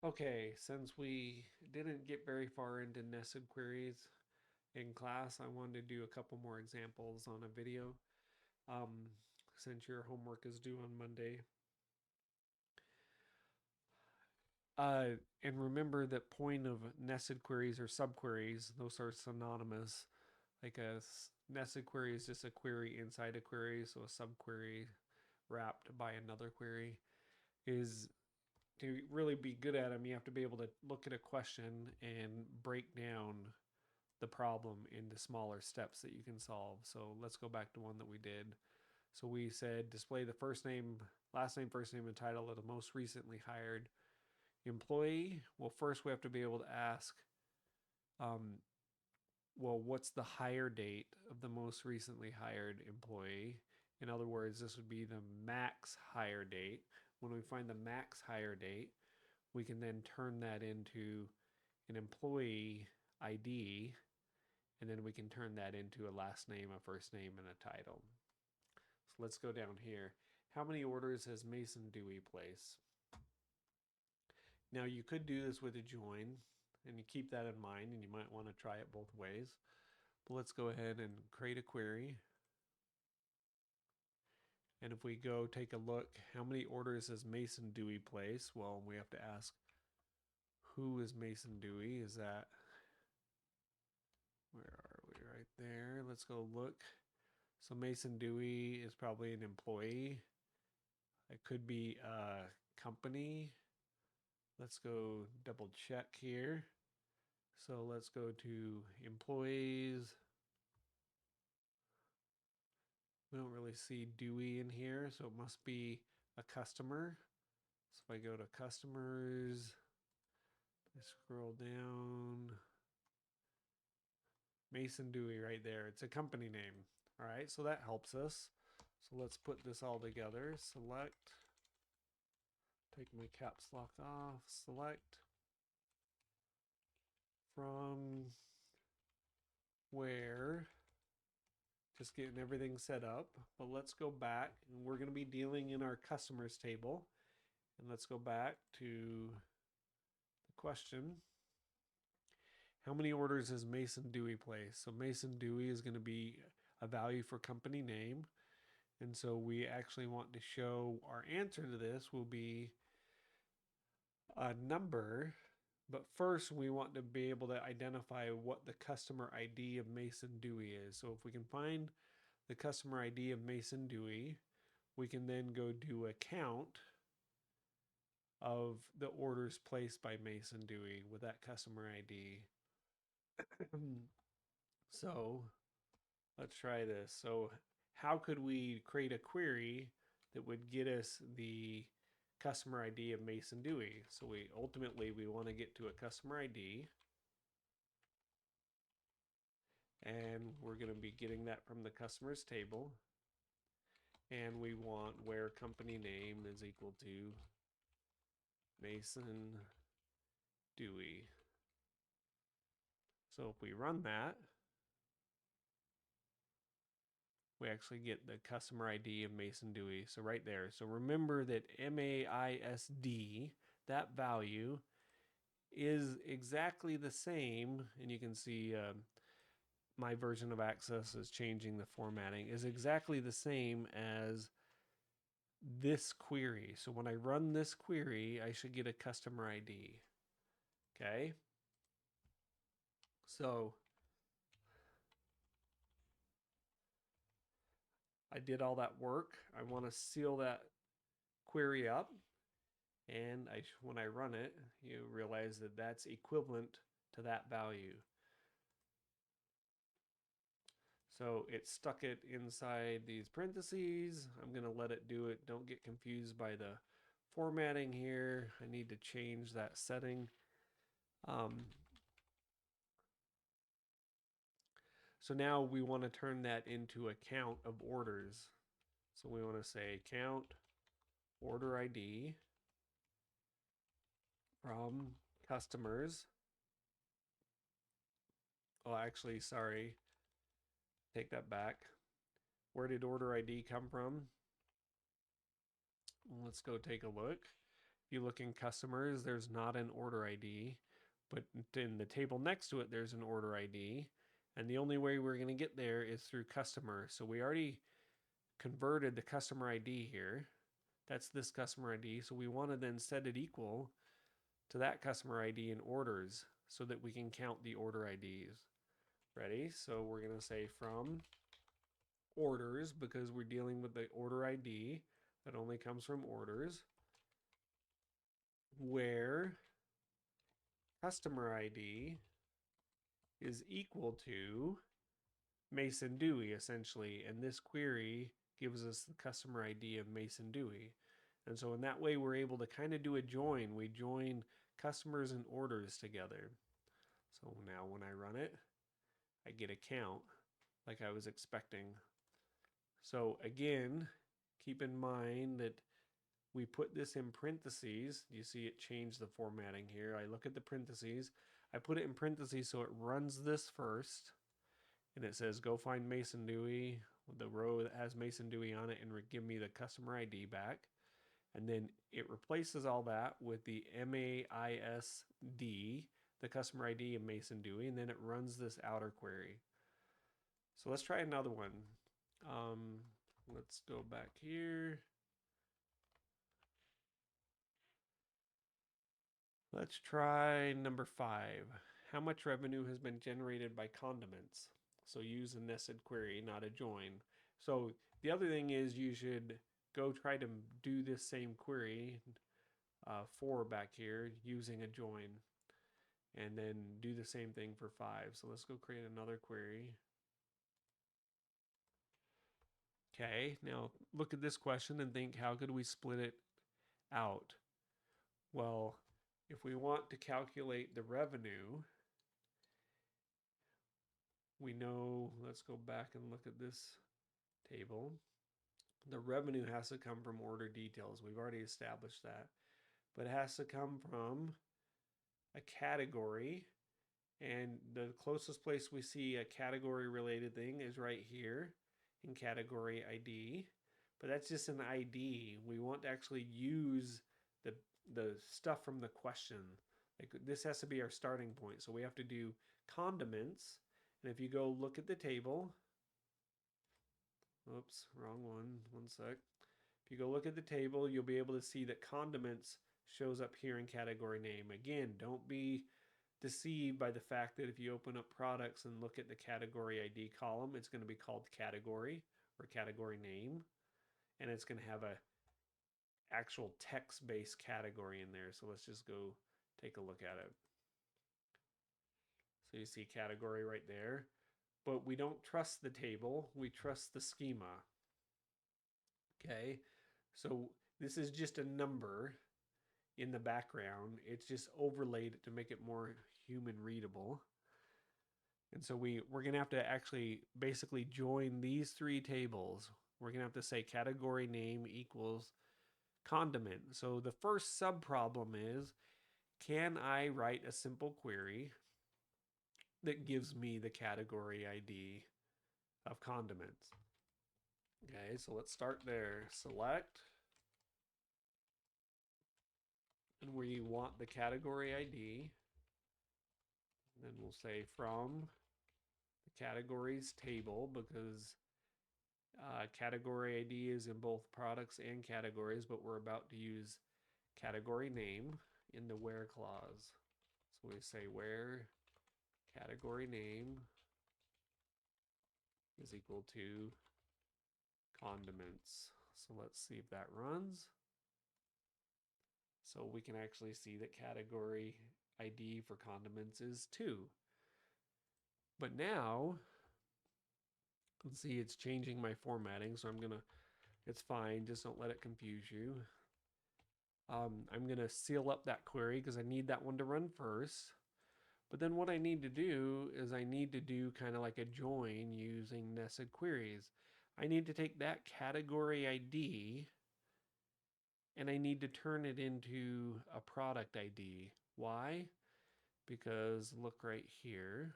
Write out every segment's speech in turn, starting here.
Okay, since we didn't get very far into nested queries in class, I wanted to do a couple more examples on a video. Um, since your homework is due on Monday. Uh, and remember that point of nested queries or subqueries, those are synonymous. Like nested query is just a query inside a query, so a subquery wrapped by another query is to really be good at them, you have to be able to look at a question and break down the problem into smaller steps that you can solve. So let's go back to one that we did. So we said display the first name, last name, first name, and title of the most recently hired employee. Well, first we have to be able to ask, um, well, what's the hire date of the most recently hired employee? In other words, this would be the max hire date. When we find the max hire date, we can then turn that into an employee ID, and then we can turn that into a last name, a first name, and a title. So let's go down here. How many orders has Mason Dewey placed? Now you could do this with a join, and you keep that in mind, and you might want to try it both ways. But let's go ahead and create a query. And if we go take a look, how many orders has Mason Dewey placed? Well, we have to ask, who is Mason Dewey? Is that, where are we? Right there. Let's go look. So Mason Dewey is probably an employee. It could be a company. Let's go double check here. So let's go to employees. We don't really see Dewey in here, so it must be a customer. So if I go to customers, I scroll down, Mason Dewey right there. It's a company name. All right, so that helps us. So let's put this all together. Select, take my caps lock off, select from where, just getting everything set up. But let's go back, and we're going to be dealing in our customers table. And let's go back to the question. How many orders has Mason Dewey placed? So Mason Dewey is going to be a value for company name. And so we actually want to show our answer to this will be a number. But first, we want to be able to identify what the customer ID of Mason Dewey is. So if we can find the customer ID of Mason Dewey, we can then go do a count of the orders placed by Mason Dewey with that customer ID. So let's try this. So how could we create a query that would get us the customer ID of Mason Dewey? So we want to get to a customer ID, and we're going to be getting that from the customers table. And we want where company name is equal to Mason Dewey. So if we run that, we actually get the customer ID of Mason Dewey. So right there. So remember that MAISD, that value, is exactly the same, and you can see my version of Access is changing the formatting, is exactly the same as this query. So when I run this query, I should get a customer ID. Okay. So I did all that work. I want to seal that query up. And when I run it, you realize that that's equivalent to that value. So it stuck it inside these parentheses. I'm going to let it do it. Don't get confused by the formatting here. I need to change that setting. So now we want to turn that into a count of orders. So we want to say count order ID from customers. Oh, actually, sorry. Take that back. Where did order ID come from? Let's go take a look. you look in customers, there's not an order ID, but in the table next to it, there's an order ID. And the only way we're going to get there is through customer. So we already converted the customer ID here. That's this customer ID. So we want to then set it equal to that customer ID in orders so that we can count the order IDs. Ready? So we're going to say from orders, because we're dealing with the order ID that only comes from orders, where customer ID is equal to Mason Dewey, essentially. And this query gives us the customer ID of Mason Dewey. And so in that way, we're able to kind of do a join. We join customers and orders together. So now when I run it, I get a count like I was expecting. So again, keep in mind that we put this in parentheses. You see it changed the formatting here. I look at the parentheses. I put it in parentheses so it runs this first. And it says, go find Mason Dewey, the row that has Mason Dewey on it, and give me the customer ID back. And then it replaces all that with the MAISD, the customer ID of Mason Dewey, and then it runs this outer query. So let's try another one. Let's go back here. Let's try number 5. How much revenue has been generated by condiments? So use a nested query, not a join. So the other thing is you should go try to do this same query for back here using a join, and then do the same thing for 5. So let's go create another query. Okay, now look at this question and think, how could we split it out? Well, if we want to calculate the revenue, we know, let's go back and look at this table. The revenue has to come from order details. We've already established that. But it has to come from a category. And the closest place we see a category related thing is right here in category ID. But that's just an ID. We want to actually use the stuff from the question. Like this has to be our starting point. So we have to do condiments. And if you go look at the table, oops, wrong one sec. If you go look at the table, you'll be able to see that condiments shows up here in category name. Again, don't be deceived by the fact that if you open up products and look at the category ID column, it's going to be called category or category name. And it's going to have a actual text-based category in there. So let's just go take a look at it. So you see category right there. But we don't trust the table, we trust the schema. Okay, so this is just a number in the background. It's just overlaid to make it more human readable. And so we're going to have to actually basically join these 3 tables. We're going to have to say category name equals condiment. So the first sub-problem is, can I write a simple query that gives me the category ID of condiments? Okay, so let's start there. Select, and we want the category ID. Then we'll say from the categories table, because category ID is in both products and categories, but we're about to use category name in the where clause. So we say where category name is equal to condiments. So let's see if that runs. So we can actually see that category ID for condiments is 2. But now, let's see, it's changing my formatting, so it's fine, just don't let it confuse you. I'm gonna seal up that query because I need that one to run first. But then what I need to do is I need to do kind of like a join using nested queries. I need to take that category ID and I need to turn it into a product ID. Why? Because look right here.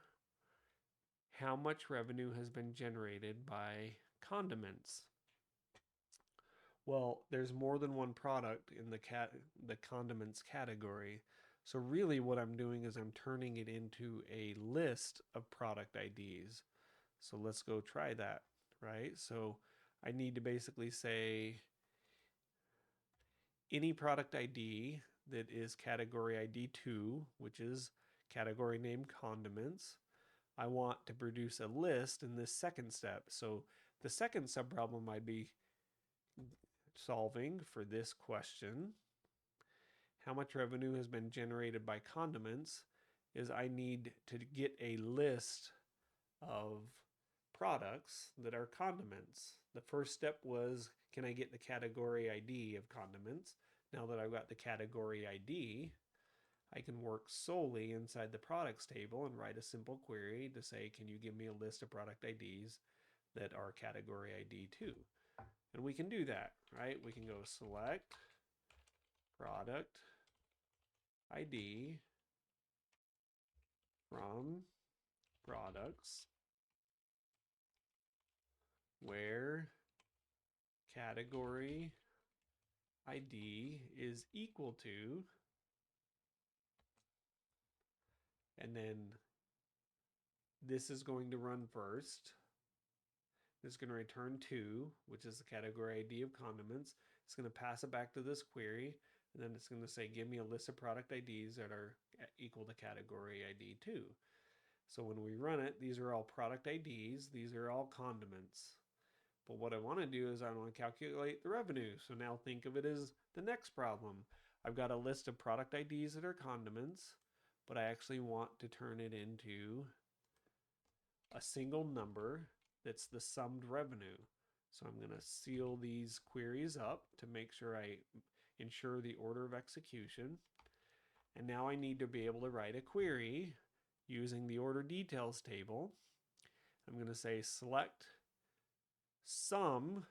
How much revenue has been generated by condiments? Well, there's more than one product in the condiments category. So really what I'm doing is I'm turning it into a list of product IDs. So let's go try that, right? So I need to basically say any product ID that is category ID 2, which is category name condiments. I want to produce a list in this second step. So the second subproblem I'd be solving for this question, how much revenue has been generated by condiments, is I need to get a list of products that are condiments. The first step was, can I get the category ID of condiments? Now that I've got the category ID, I can work solely inside the products table and write a simple query to say, can you give me a list of product IDs that are category ID 2? And we can do that, right? We can go select product ID from products where category ID is equal to, and then this is going to run first. It's going to return 2, which is the category ID of condiments. It's going to pass it back to this query, and then it's going to say, give me a list of product IDs that are equal to category ID 2. So when we run it, these are all product IDs. These are all condiments. But what I want to do is I want to calculate the revenue. So now think of it as the next problem. I've got a list of product IDs that are condiments, but I actually want to turn it into a single number that's the summed revenue. So I'm going to seal these queries up to make sure I ensure the order of execution. And now I need to be able to write a query using the order details table. I'm going to say select sum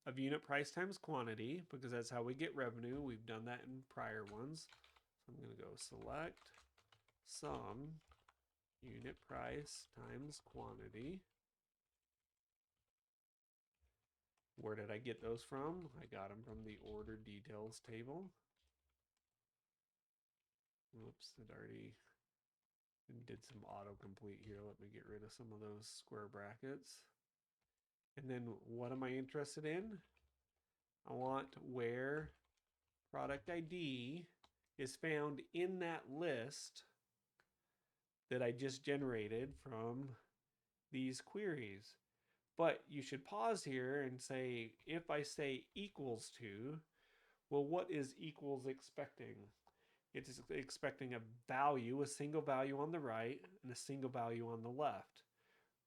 of unit price times quantity, because that's how we get revenue. We've done that in prior ones. So I'm going to go select sum unit price times quantity. Where did I get those from? I got them from the order details table. Oops, it already did some autocomplete here. Let me get rid of some of those square brackets. And then what am I interested in? I want where product ID is found in that list that I just generated from these queries. But you should pause here and say, if I say equals to, well, what is equals expecting? It's expecting a value, a single value on the right and a single value on the left,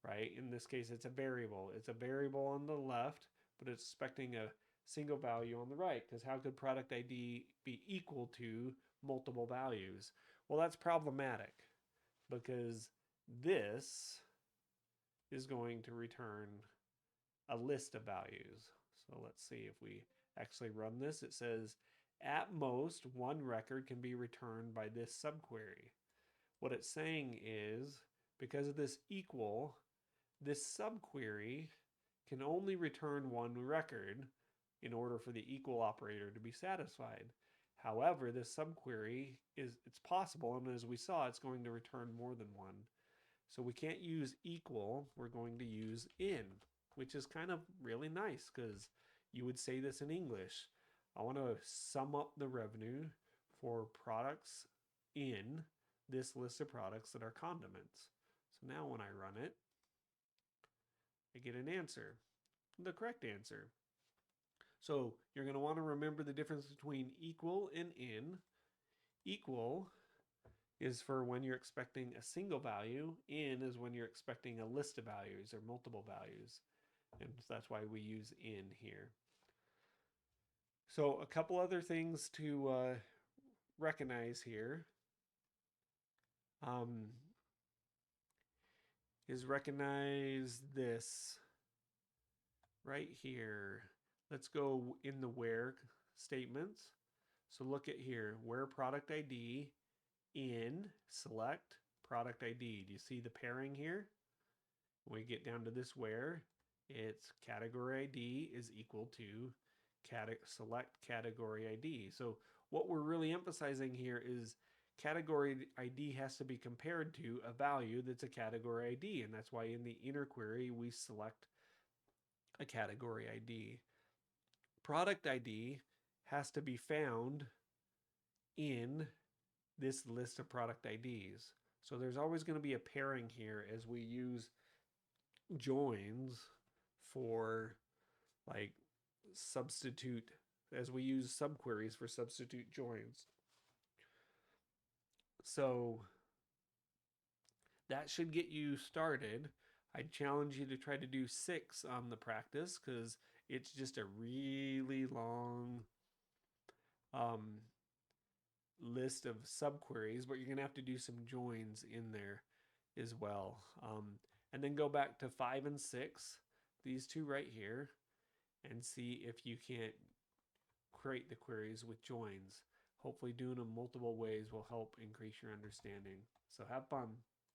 right? In this case, it's a variable. It's a variable on the left, but it's expecting a single value on the right, because how could product ID be equal to multiple values? Well, that's problematic because this is going to return a list of values. So let's see if we actually run this. It says at most one record can be returned by this subquery. What it's saying is, because of this equal, this subquery can only return one record in order for the equal operator to be satisfied. However, this subquery it's possible, and as we saw, it's going to return more than one. So we can't use equal, we're going to use in, which is kind of really nice because you would say this in English. I want to sum up the revenue for products in this list of products that are condiments. So now when I run it, I get an answer, the correct answer. So you're going to want to remember the difference between equal and in. Equal is for when you're expecting a single value. In is when you're expecting a list of values or multiple values. And that's why we use in here. So a couple other things to recognize here is recognize this right here. Let's go in the where statements. So look at here, where product ID, in, select product ID. Do you see the pairing here? When we get down to this where, it's category ID is equal to select category ID. So what we're really emphasizing here is category ID has to be compared to a value that's a category ID, and that's why in the inner query we select a category ID. Product ID has to be found in this list of product IDs. So there's always going to be a pairing here as we use joins for like substitute, as we use subqueries for substitute joins. So that should get you started. I challenge you to try to do 6 on the practice because it's just a really long um, list of subqueries, but you're going to have to do some joins in there as well. And then go back to 5 and 6, these two right here, and see if you can't create the queries with joins. Hopefully doing them multiple ways will help increase your understanding. So have fun.